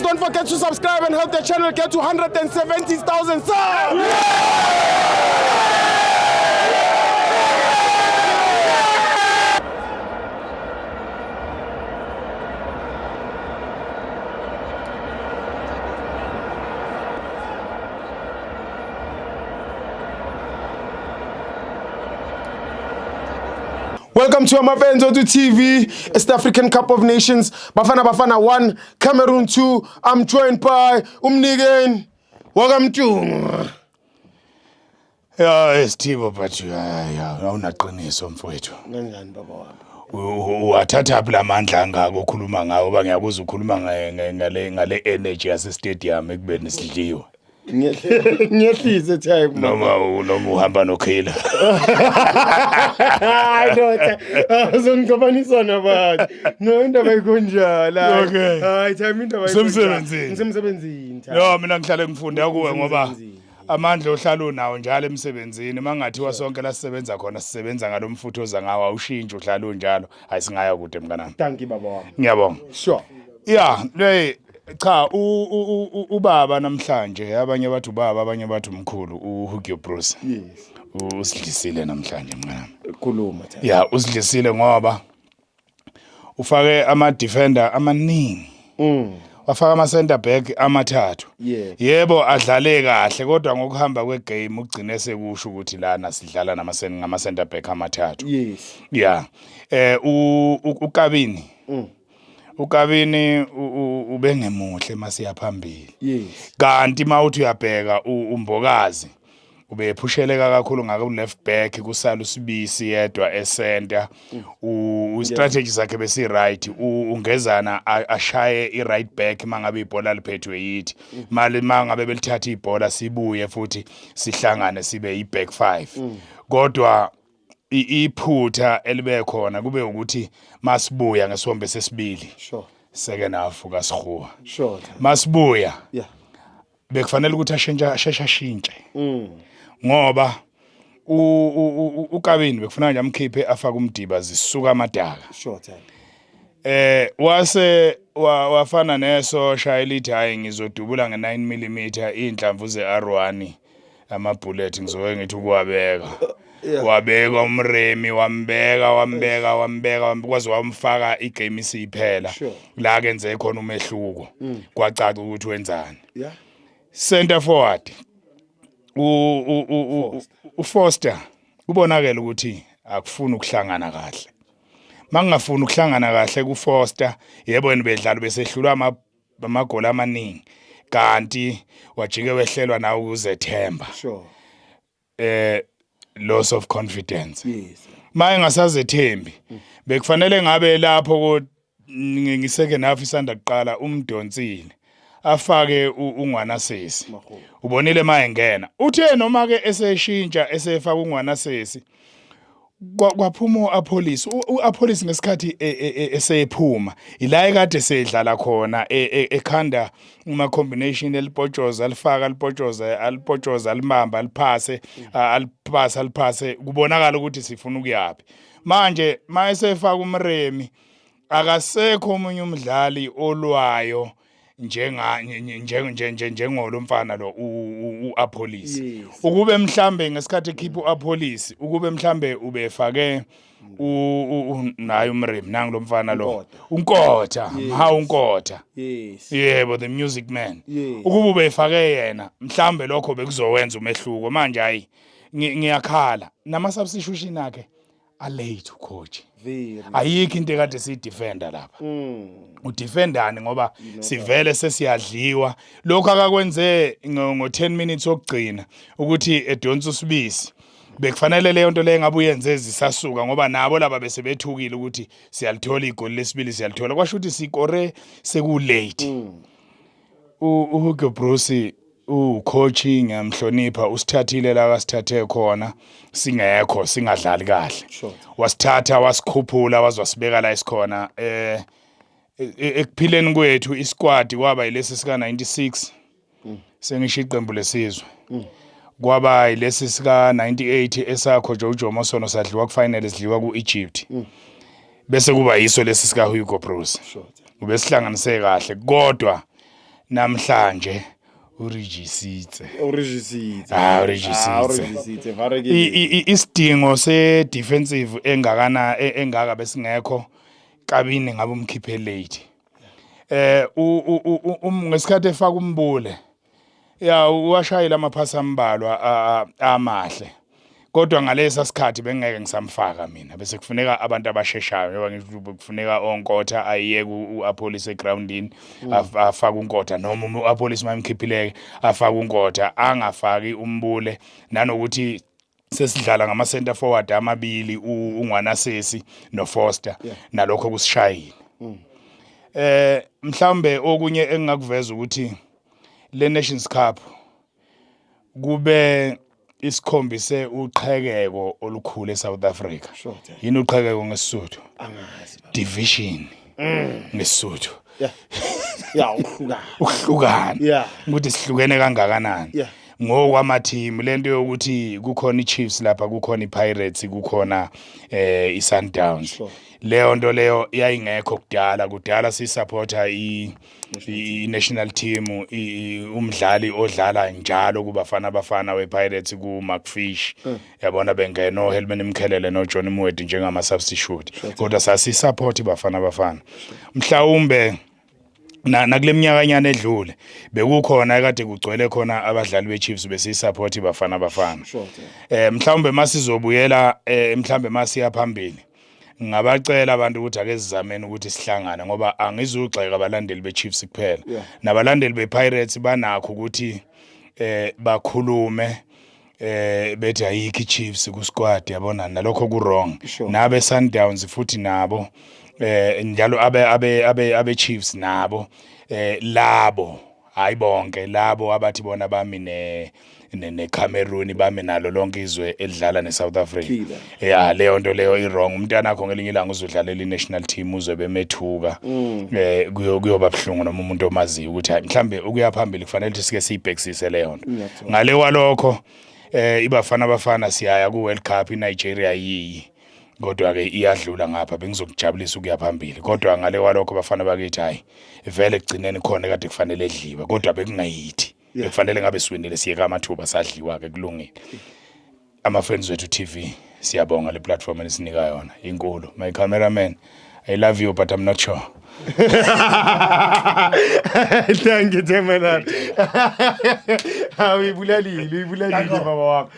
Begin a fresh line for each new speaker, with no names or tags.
don't forget to subscribe and help the channel get to 170,000 subs. Welcome to Amapenzo to TV. It's the African Cup of Nations. Bafana 1, Cameroon 2. I'm joined by Umnigen. Welcome to.
Yeah, it's Tibo, but awunaqiniso mfowethu.
Kanjani baba wami?
Wathatha phi lamandla angako okhuluma ngawo ba ngiyakuza ukukhuluma ngale energy yase stadium ekubeni sidliwe.
Ngiyehlise time
noma uhamba nokhila.
Hayi dota uzongixabanisa nabantu no indaba ikonjala
Okay.
hayi time indaba ngisemsebenzini
Yo mina ngihlale ngifunda kuwe ngoba amandla ohlala unawo njalo emsebenzini mangathiwa sonke la sisebenza khona sisebenza ngalomfutho oza ngawo awushintshe uhlala unjalo ayisingaya kude mnganami.
Thank you baba wami.
Ngiyabonga.
Sure.
Yeah, cha ubaba namhlanje abanye bathi ubaba abanye bathi umkhulu uHugo Bruce.
Yes.
Usidlisile namhlanje mnganami.
Khuluma tha.
Yeah, usidlisile ngoba ufake ama defender amaningi. Wafaka ama center back amathathu.
Yeah.
Yebo adlale kahle kodwa ngokuhamba kwegame ugcine sekusho ukuthi lana sidlala ngama center back amathathu.
Yes.
Yeah. uKabini. uKabini ubengemuhle masiya phambili.
Yes.
Kanti mawuthi uyabheka uMbokazi ubepusheleka kakhulu ngaka left back kusala uSibisi yedwa eCenter. Strategy zakhe besi right ungezana ashaye I right back mangabe ibhola liphethwe yithi mali mangabe belithatha ibhola sibuye futhi sihlangane sibe iback 5 kodwa iphutha elibe khona kube ukuthi masibuya ngesombe sesibili.
Sure.
Second half kaSihuwa.
Sure.
Masibuya.
Yeah.
Bekufanele ukuthi asheshe ngoba uKabini bekufuna nje amkhiphe afaka umdiba zisuka amadaka.
Sure time.
Wase wafana nesosha elithi hayi ngizodubula nge9 mm inhlamvu zeR1 amabullet ngizoke ngithi ukuwabeka. Wabeka umremi wambeka kwaze wamfaka igame isiphela la kenze khona umehluko kwacaca ukuthi wenzani.
Yeah.
Center forward uFoster ubonakala ukuthi akufuni ukuhlangana kahle. Mangafuni ukuhlangana kahle kuFoster yebo wena bedlalo besehlulwa amagoli amaningi kanti wajike wehlelwa nawo ukuzethemba.
Sure.
Loss of confidence.
Yes.
Maye ngasazethembi bekufanele ngabe lapho ngiseke nafi isanda kuqala umdonsile afake uNgwanasesi. Ubonile maye ngena uthe noma ke eseshintsha esefaka uNgwanasesi kwaphuma uApolice ngesikhathi esephuma ila ekade sedlala khona ekhanda uma combination elipotshoza alipotshoza alimamba aliphase kubonakala ukuthi sifuna ukuyaphi manje mayesefaka umremi akasekho omunye umdlali olwayo njengolo mfana lo uApolice. Ukube mhlambe ngesikhathi ekhipha uApolice ukube mhlambe ubefake naye umremi nangu lo mfana lo uNkotha uNkotha.
Yes.
Yebo the music man. Ukube ubefake yena mhlambe lokho bekuzowenza umehluko manje hayi ngiyakhala nama substitution akhe a late coach. Ayikho into ekade siyidefender lapha. Udefendani ngoba sivele sesiyadliwa lokho akakwenze ngo10 minutes okugcina ukuthi edonsa uSibisi bekufanele leyo nto le ngabe uyenze ezisasuka ngoba nabo laba bese bethukile ukuthi siyalithola igoli lesibili siyalithola kwasho ukuthi sikore seku late. uHugo Bruce coaching ngiyamhlonipha usithathile la kasithathe khona singekho singadlali kahle. Wasithatha wasikhuphula wazwasibeka la isikhona ekuphileni kwethu isquad kwaba yilesi sika 96 sengisho iqembu lesizwe kwaba yilesi sika 98 esakho Jojo Mosono sadliwa ku final sidliwa ku Egypt bese kuba yiso lesi sika Hugo Bruce. Ubesihlanganise kahle kodwa namhlanje urijisitse isidingo se defensive engaka besingekho kabini ngabe umkhiphe late ngesikhathi efaka umbule ya uwashayela amaphasi ambalwa amahle kodwa ngalesa sikhathi bengeke ngisamfaka mina bese kufuneka abantu abasheshayo ngoba ngisho kufuneka onkotha ayiyeke uApollo egroundini afaka unkotha noma uApollo mayimkhiphileke afaka unkotha angafaki umbule nanokuthi sesidlala ngama center forward amabili uNgwanasesi noFoster nalokho kusishayile mhlambe okunye engingakuveza ukuthi le Nations Cup kube isikhombise uqhekeko olukhulu eSouth Africa yini uqhekeko ngesizulu
angazi
division ngesizulu
ukuhlukana
ukuthi sihlukene kangakanani ngokwamateam lento yokuthi kukhona iChiefs lapha kukhona iPirates kukhona iSundowns leyo nto leyo yayingekho kudala sisupporta i-national team umdlali odlala njalo kubafana wePirates kuMcFish yabona bengena noHelman Mkhelele noJohn Mwedi njengama substitute kodwa sasisupport bafana mhlawumbe nakule minyakanyana edlule bekukhona ekade kugcwele khona abadlali beChiefs besisupport bafana mhlawumbe masizobuyela mhlawumbe masiya phambili ngabacela abantu ukuthi ake sizameni ukuthi sihlangane ngoba angizugxeka abalandeli beChiefs kuphela nabalandeli bePirates banakho ukuthi bakhulume bethi ayikho iChiefs ku squad yabona nalokho ku wrong nabe Sundowns futhi nabo njalo abe Chiefs nabo labo hayi bonke labo abathi bona bami neCameroon bami nalo lonke izwe elidlala neSouth Africa leyo nto leyo iwrong umntana akho ngelinye ilanga uzodlalela iNational team uzobe methuka kuyoba bhlungu noma umuntu omaziyo ukuthi mhlambe ukuya phambili kufanele ukuthi sike siyibhekisise leyo nto ngale kwalokho ibafana siyaya ku World Cup iNigeria yiyi kodwa ke iyadlula ngapha bengizokujabulisa ukuya phambili kodwa ngale kwalokho bafana bakithi hayi vele kugcineni khona kade kufanele edliwe kodwa bekungayithi bekufanele ngabe siwinile siyeka amathuba sadliwa ke kulungile ama-friends wethu TV siyabonga le platform enisinika yona inkulu my cameraman I love you but I'm not sure
thank you Temanani uyibulalile baba wakho